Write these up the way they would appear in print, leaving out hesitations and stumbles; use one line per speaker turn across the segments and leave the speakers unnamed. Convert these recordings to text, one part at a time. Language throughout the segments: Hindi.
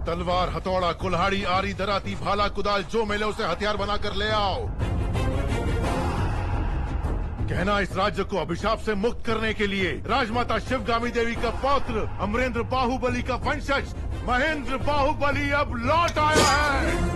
तलवार, हथौड़ा, कुल्हाड़ी, आरी, दराती, भाला, कुदाल जो मिले उसे हथियार बनाकर ले आओ। कहना इस राज्य को अभिशाप से मुक्त करने के लिए राजमाता शिवगामी देवी का पौत्र अमरेंद्र बाहुबली का वंशज महेंद्र बाहुबली अब लौट आया है।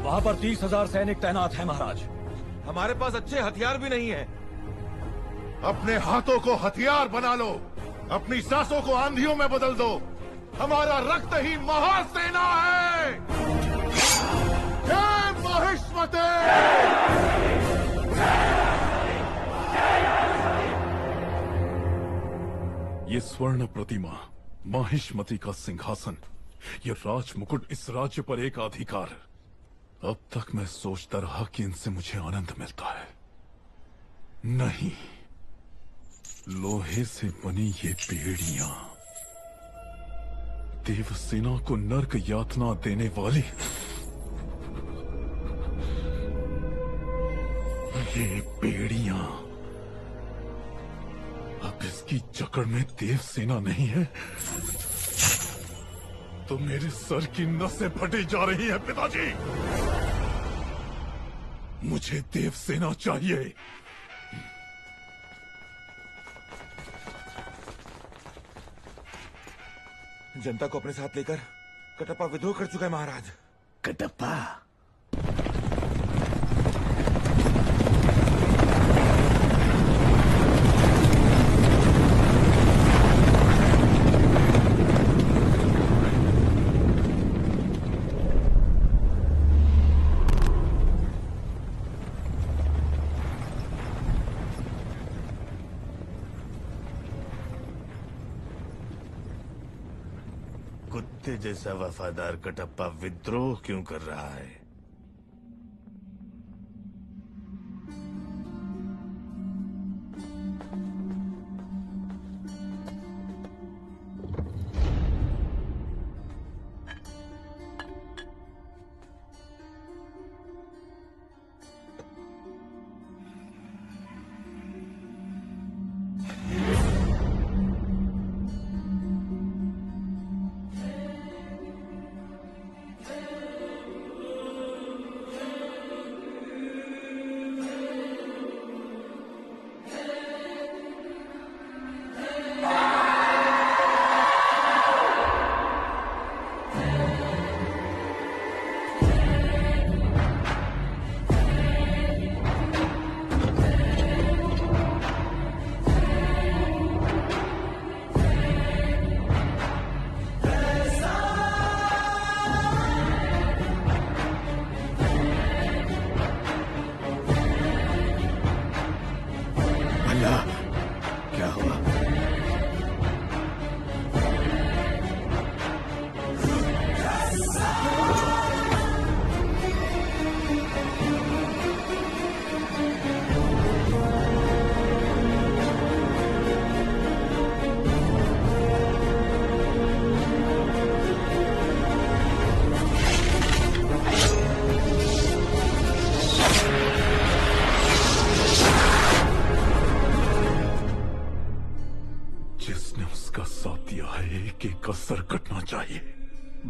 वहां पर 30,000 सैनिक तैनात हैं महाराज।
हमारे पास अच्छे हथियार भी नहीं है।
अपने हाथों को हथियार बना लो, अपनी सांसों को आंधियों में बदल दो। हमारा रक्त ही महासेना है। जय महिष्मते।
ये स्वर्ण प्रतिमा, माहिष्मती का सिंहासन, ये राज मुकुट, इस राज्य पर एक अधिकार। अब तक मैं सोचता रहा कि इनसे मुझे आनंद मिलता है। नहीं, लोहे से बनी ये बेड़ियां देवसेना को नर्क यातना देने वाली, ये बेड़ियां अब इसकी जकड़ में देवसेना नहीं है तो मेरे सर की नसें फटी जा रही हैं पिताजी। मुझे देवसेना चाहिए।
जनता को अपने साथ लेकर कटप्पा विद्रोह कर चुका है महाराज।
कटप्पा?
कुत्ते जैसा वफादार कटप्पा विद्रोह क्यों कर रहा है?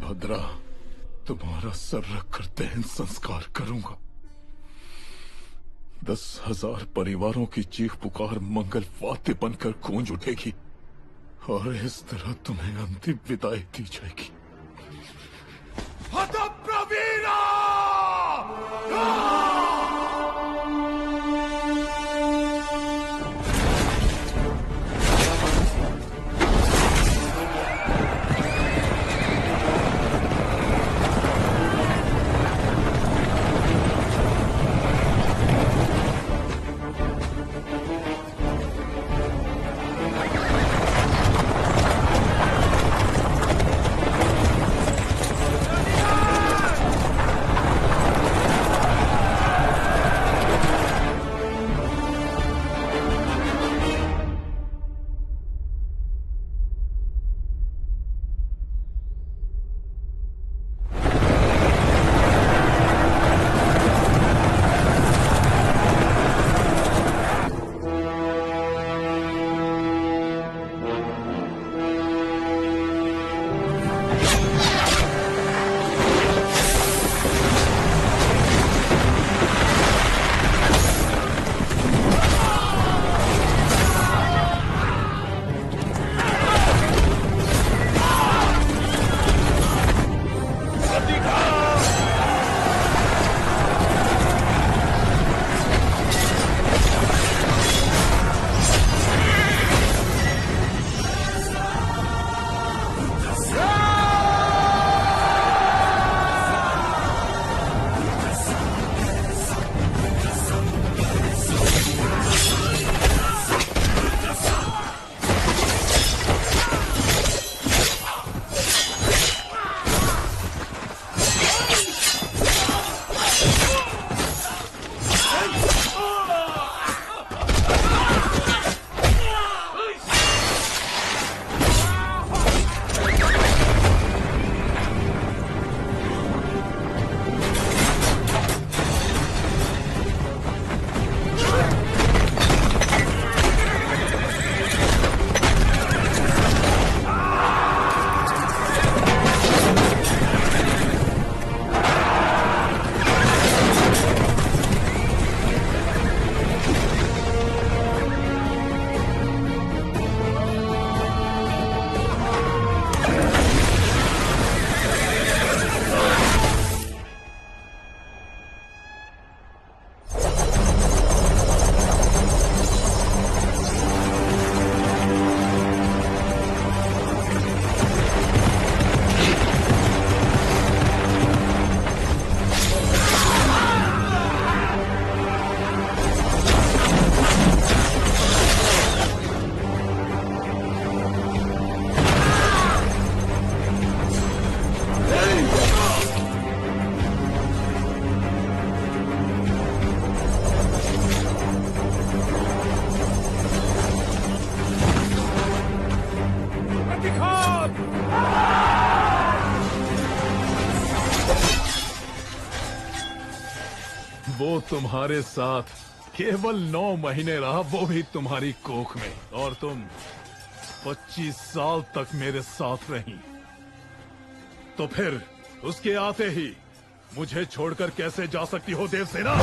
भद्रा, तुम्हारा सर रखकर दहन संस्कार करूंगा। 10,000 परिवारों की चीख पुकार मंगल वाद्य बनकर गूंज उठेगी और इस तरह तुम्हें अंतिम विदाई दी जाएगी।
हतप्रवीरा!
तुम्हारे साथ केवल 9 महीने रहा, वो भी तुम्हारी कोख में, और तुम 25 साल तक मेरे साथ रही। तो फिर उसके आते ही मुझे छोड़कर कैसे जा सकती हो देवसेना?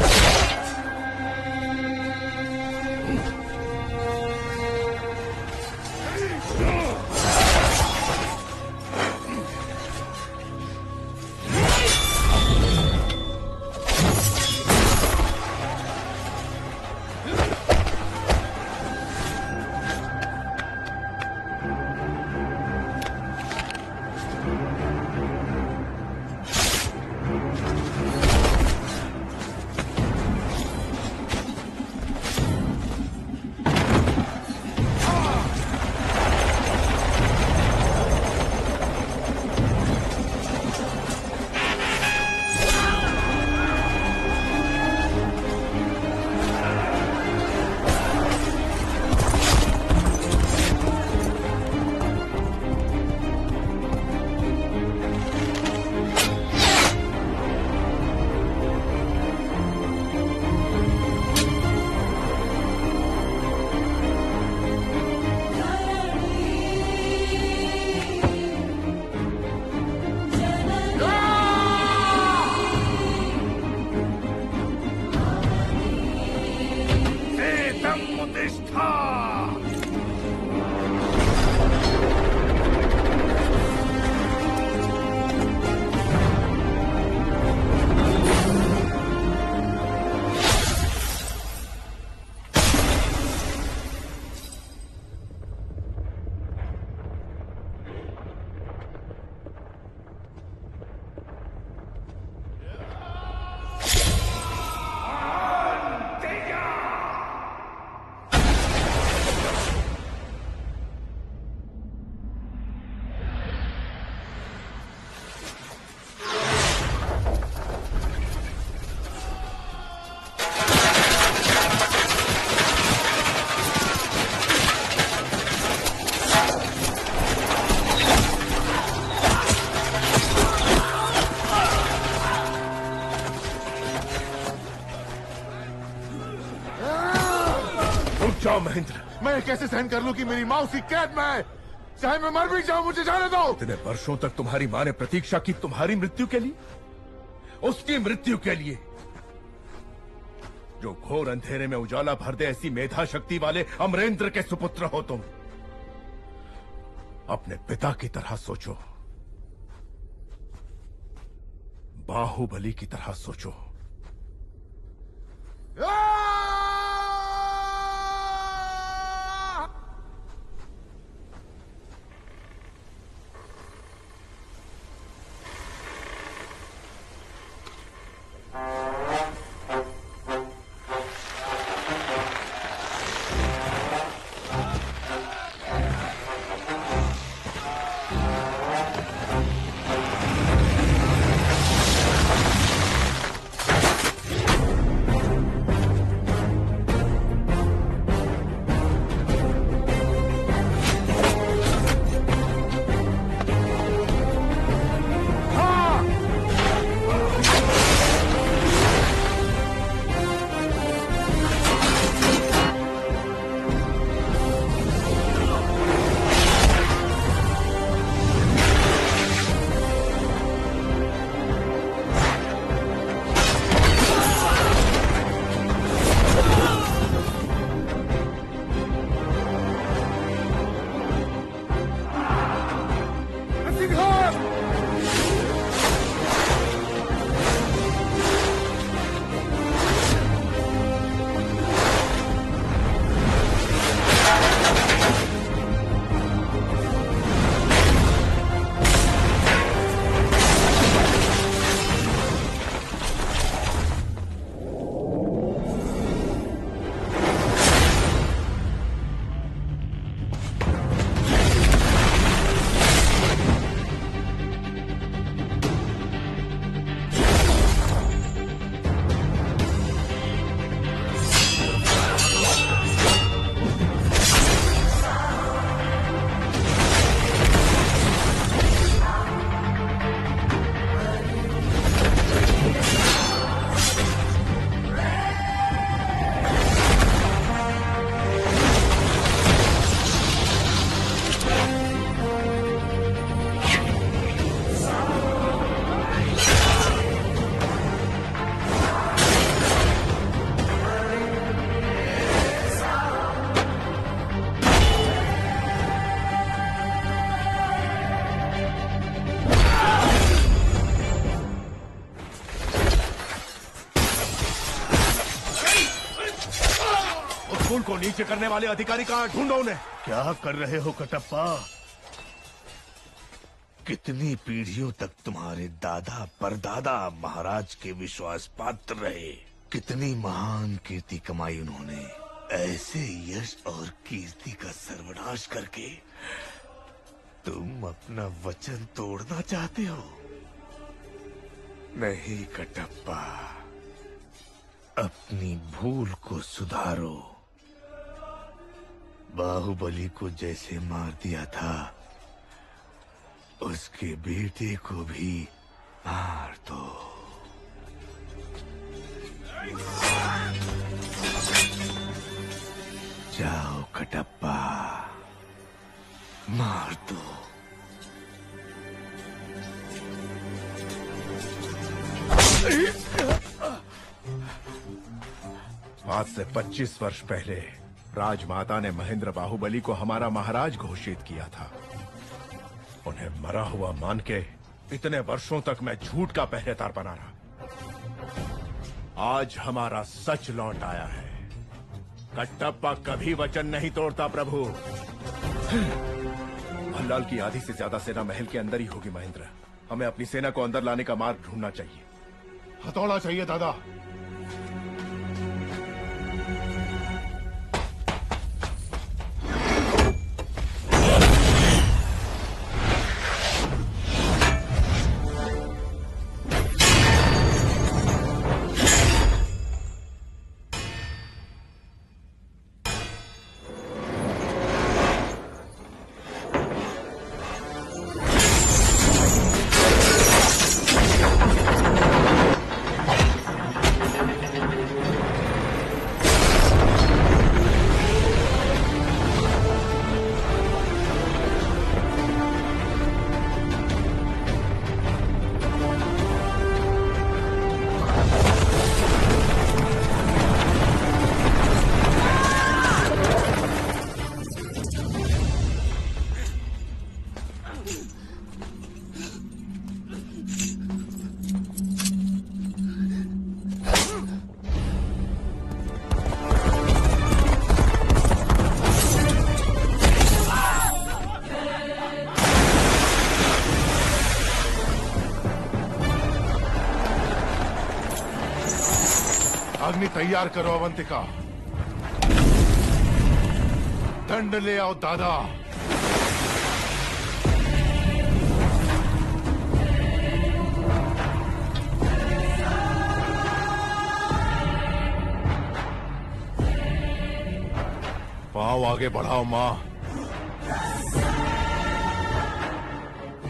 जाओ महेंद्र।
मैं कैसे सहन कर लूं कि मेरी माँ उसी कैद में है? चाहे मैं मर भी जाऊं, मुझे जाने दो।
इतने वर्षों तक तुम्हारी माँ ने प्रतीक्षा की तुम्हारी मृत्यु के लिए, उसकी मृत्यु के लिए जो घोर अंधेरे में उजाला भर दे, ऐसी मेधा शक्ति वाले अमरेंद्र के सुपुत्र हो तुम। अपने पिता की तरह सोचो, बाहुबली की तरह सोचो। नीचे करने वाले अधिकारी कहां, ढूंढो उन्हें।
क्या कर रहे हो कटप्पा? कितनी पीढ़ियों तक तुम्हारे दादा परदादा महाराज के विश्वास पात्र रहे, कितनी महान कीर्ति कमाई उन्होंने। ऐसे यश और कीर्ति का सर्वनाश करके तुम अपना वचन तोड़ना चाहते हो? नहीं कटप्पा, अपनी भूल को सुधारो। बाहुबली को जैसे मार दिया था, उसके बेटे को भी मार दो। जाओ कटप्पा, मार दो।
आज से 25 वर्ष पहले राजमाता ने महेंद्र बाहुबली को हमारा महाराज घोषित किया था। उन्हें मरा हुआ मान के इतने वर्षों तक मैं झूठ का पहरेदार बना रहा। आज हमारा सच लौट आया है। कटप्पा कभी वचन नहीं तोड़ता प्रभु। भल्लाल की आधी से ज्यादा सेना महल के अंदर ही होगी महेंद्र। हमें अपनी सेना को अंदर लाने का मार्ग ढूंढना चाहिए।
हथौड़ा चाहिए दादा। अग्नि तैयार करो अवंतिका। दंड ले आओ दादा। पांव आगे बढ़ाओ मां।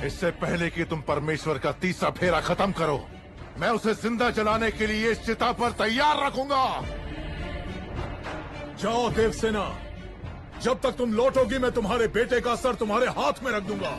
इससे पहले कि तुम परमेश्वर का तीसरा फेरा खत्म करो, मैं उसे जिंदा जलाने के लिए इस चिता पर तैयार रखूंगा।
जाओ देवसेना, जब तक तुम लौटोगी मैं तुम्हारे बेटे का सर तुम्हारे हाथ में रख दूंगा।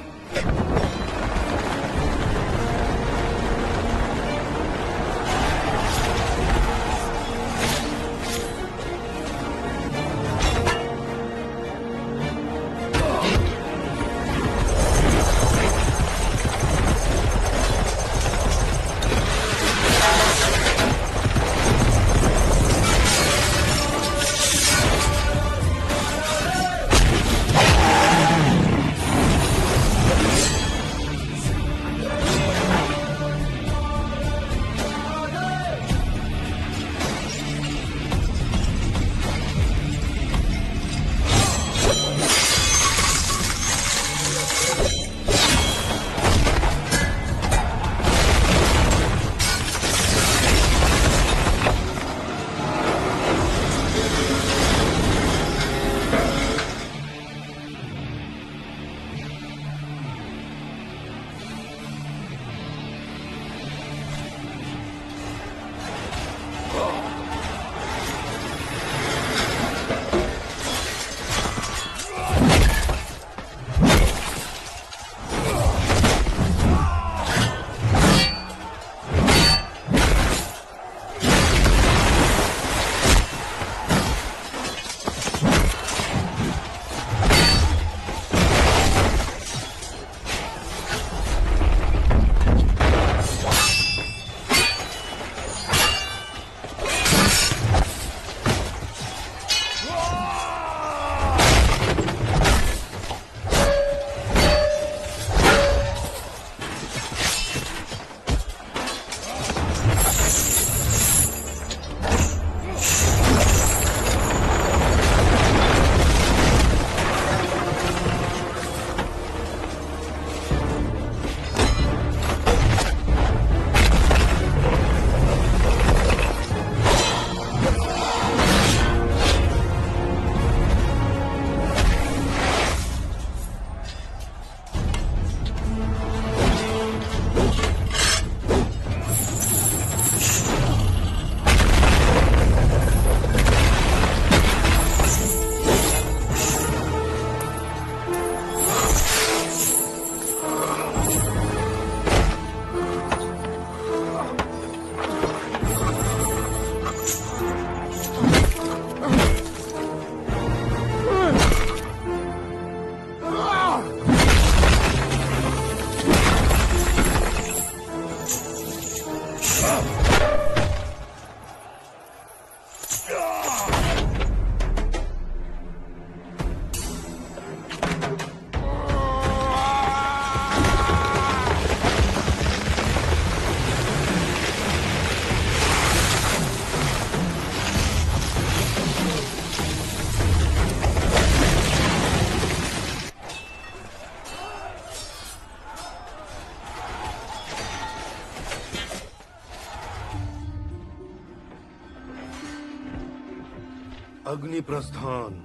अग्नि प्रस्थान।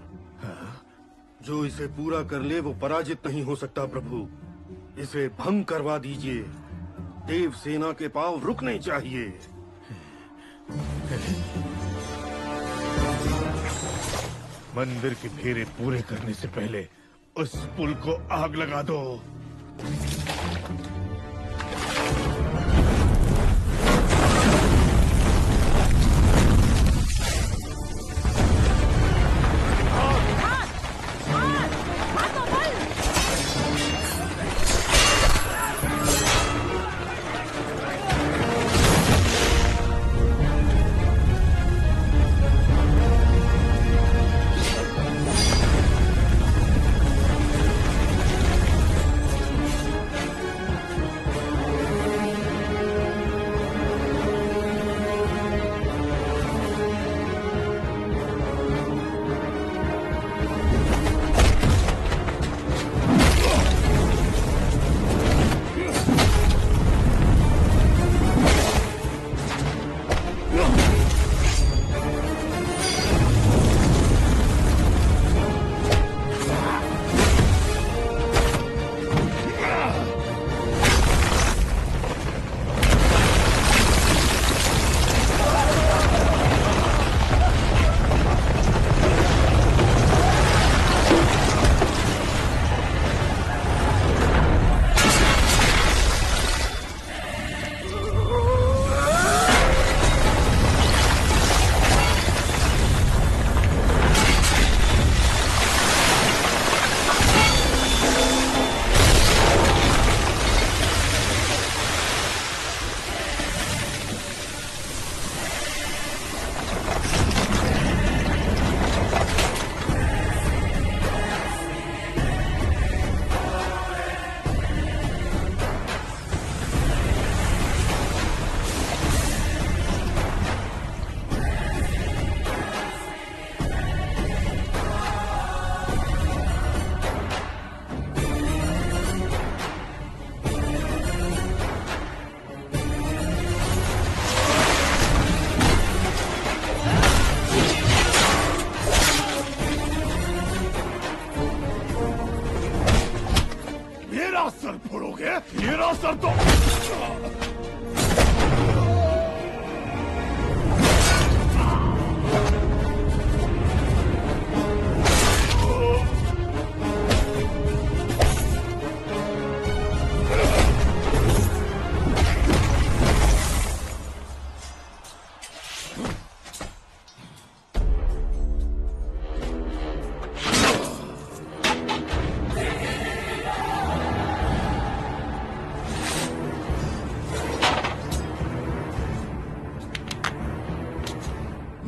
जो इसे पूरा कर ले वो पराजित नहीं हो सकता प्रभु। इसे भंग करवा दीजिए। देव सेना के पांव रुकने चाहिए।
मंदिर के फेरे पूरे करने से पहले उस पुल को आग लगा दो। सर फोड़ोगे? मेरा सर तो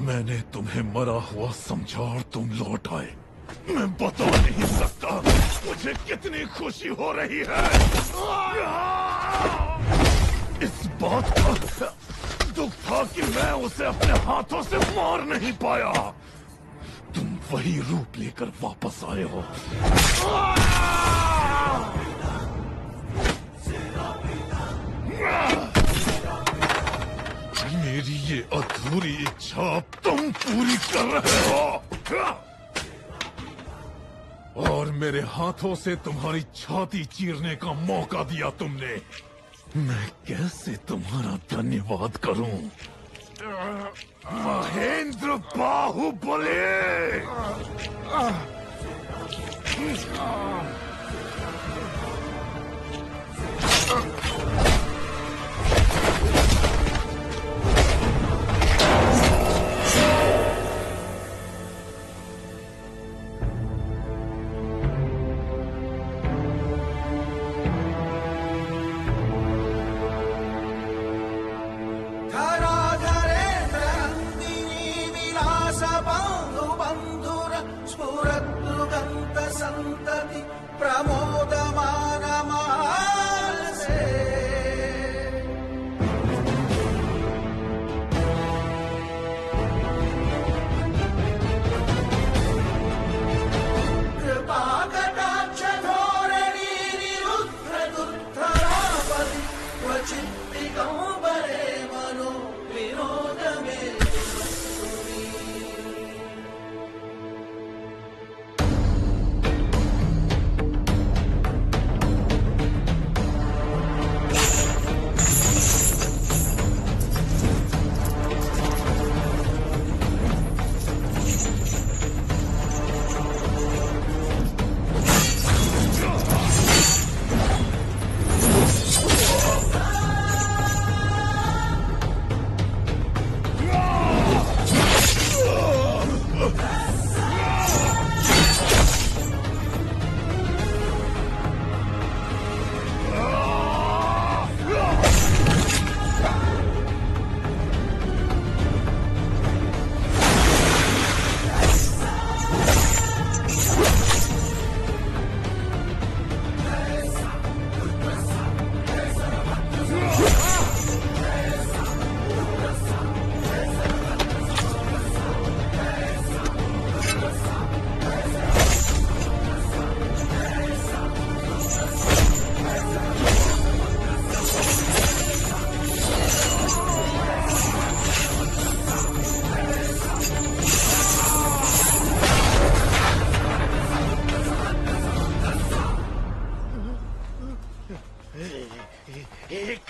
मैंने तुम्हें मरा हुआ समझा और तुम लौट आए। मैं बता नहीं सकता मुझे कितनी खुशी हो रही है। इस बात का दुख था कि मैं उसे अपने हाथों से मार नहीं पाया। तुम वही रूप लेकर वापस आए हो। मेरी ये अधूरी इच्छा तुम पूरी कर रहे हो और मेरे हाथों से तुम्हारी छाती चीरने का मौका दिया तुमने। मैं कैसे तुम्हारा धन्यवाद करूं? महेंद्र बाहुबली!
संतति प्रमोदमान मानसे कृपा कटाक्ष धोरणी निरुद्ध दुर्धरापति क्वचित् दिगंबरे मनो विनोद में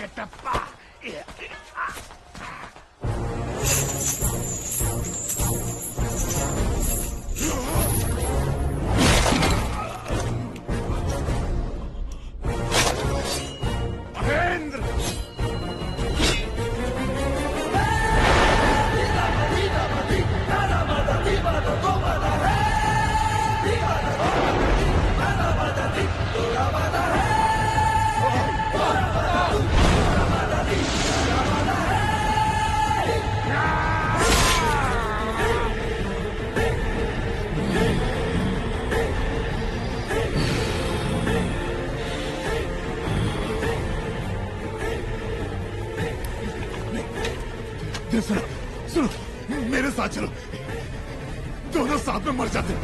कटप्पा।
महेंद्र, सुनो सुनो, मेरे साथ चलो, दोनों साथ में मर जाते।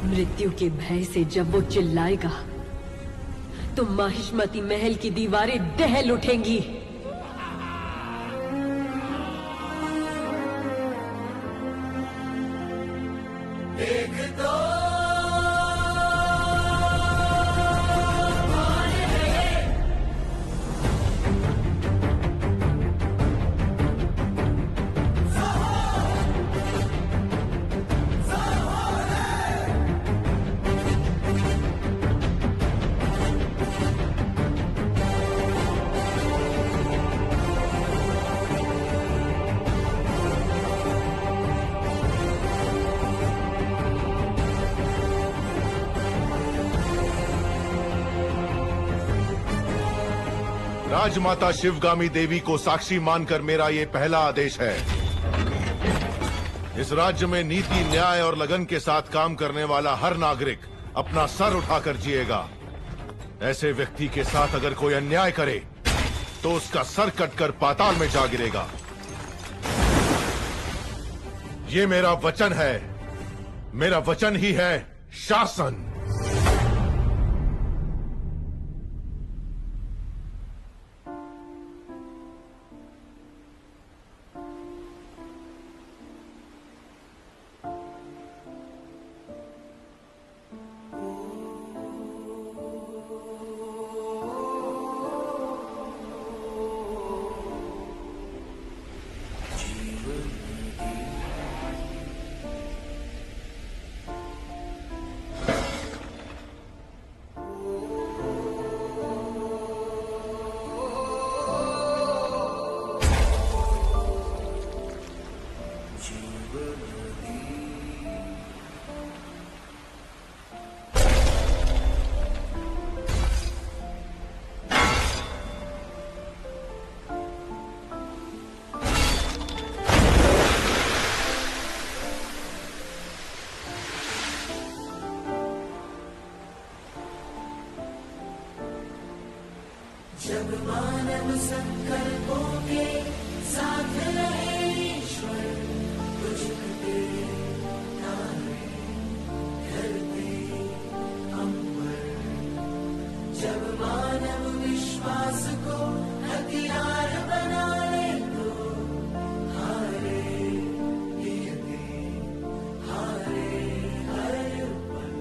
मृत्यु के भय से जब वो चिल्लाएगा तो माहिष्मती महल की दीवारें दहल उठेंगी।
राजमाता शिवगामी देवी को साक्षी मानकर मेरा ये पहला आदेश है। इस राज्य में नीति, न्याय और लगन के साथ काम करने वाला हर नागरिक अपना सर उठाकर जिएगा। ऐसे व्यक्ति के साथ अगर कोई अन्याय करे तो उसका सर कटकर पाताल में जा गिरेगा। ये मेरा वचन है, मेरा वचन ही है शासन।
जब मानव संकल्पों के साथ रहे ईश्वर, तुझते तारे धरती अंबर। जब मानव विश्वास को हथियार बना ले तो हारे नियति, हारे हर पल।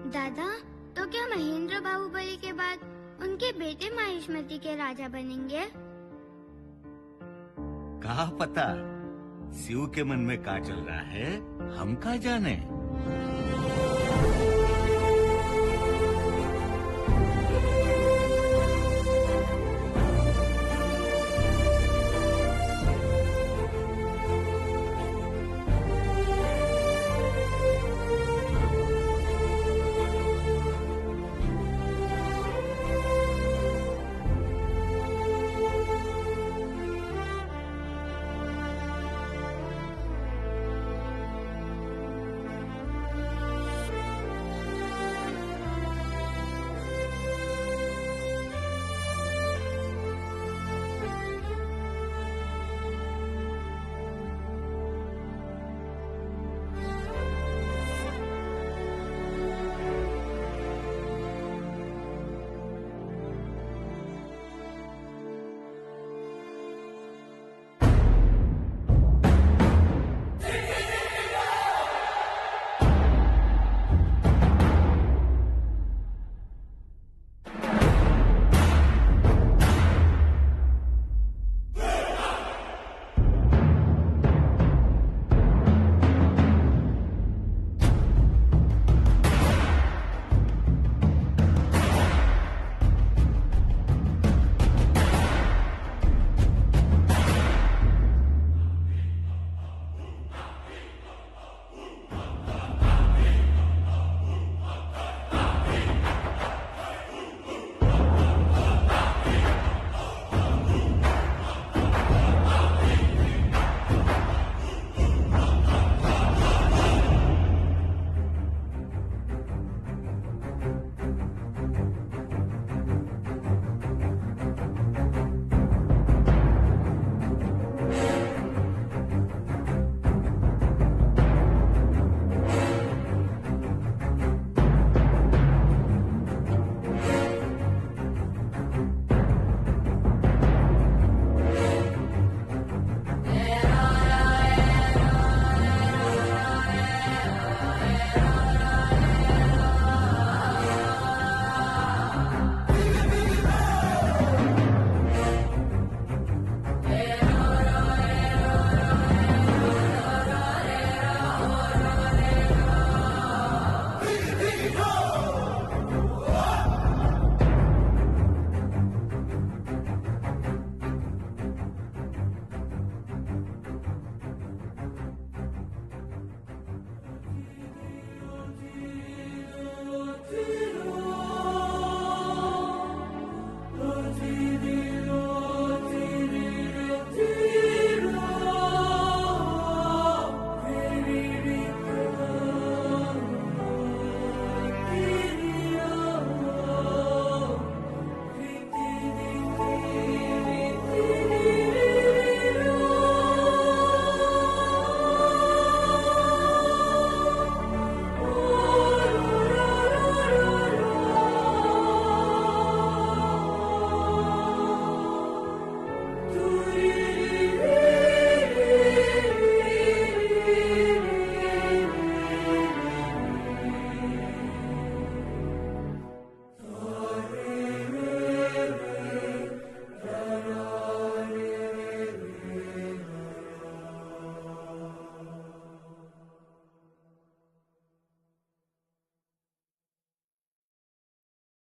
दादा, तो क्या महेंद्र बाहुबली के बाद उनके बेटे माहिष्मति के राजा बनेंगे।
कहा पता, शिव के मन में क्या चल रहा है हम क्या जाने।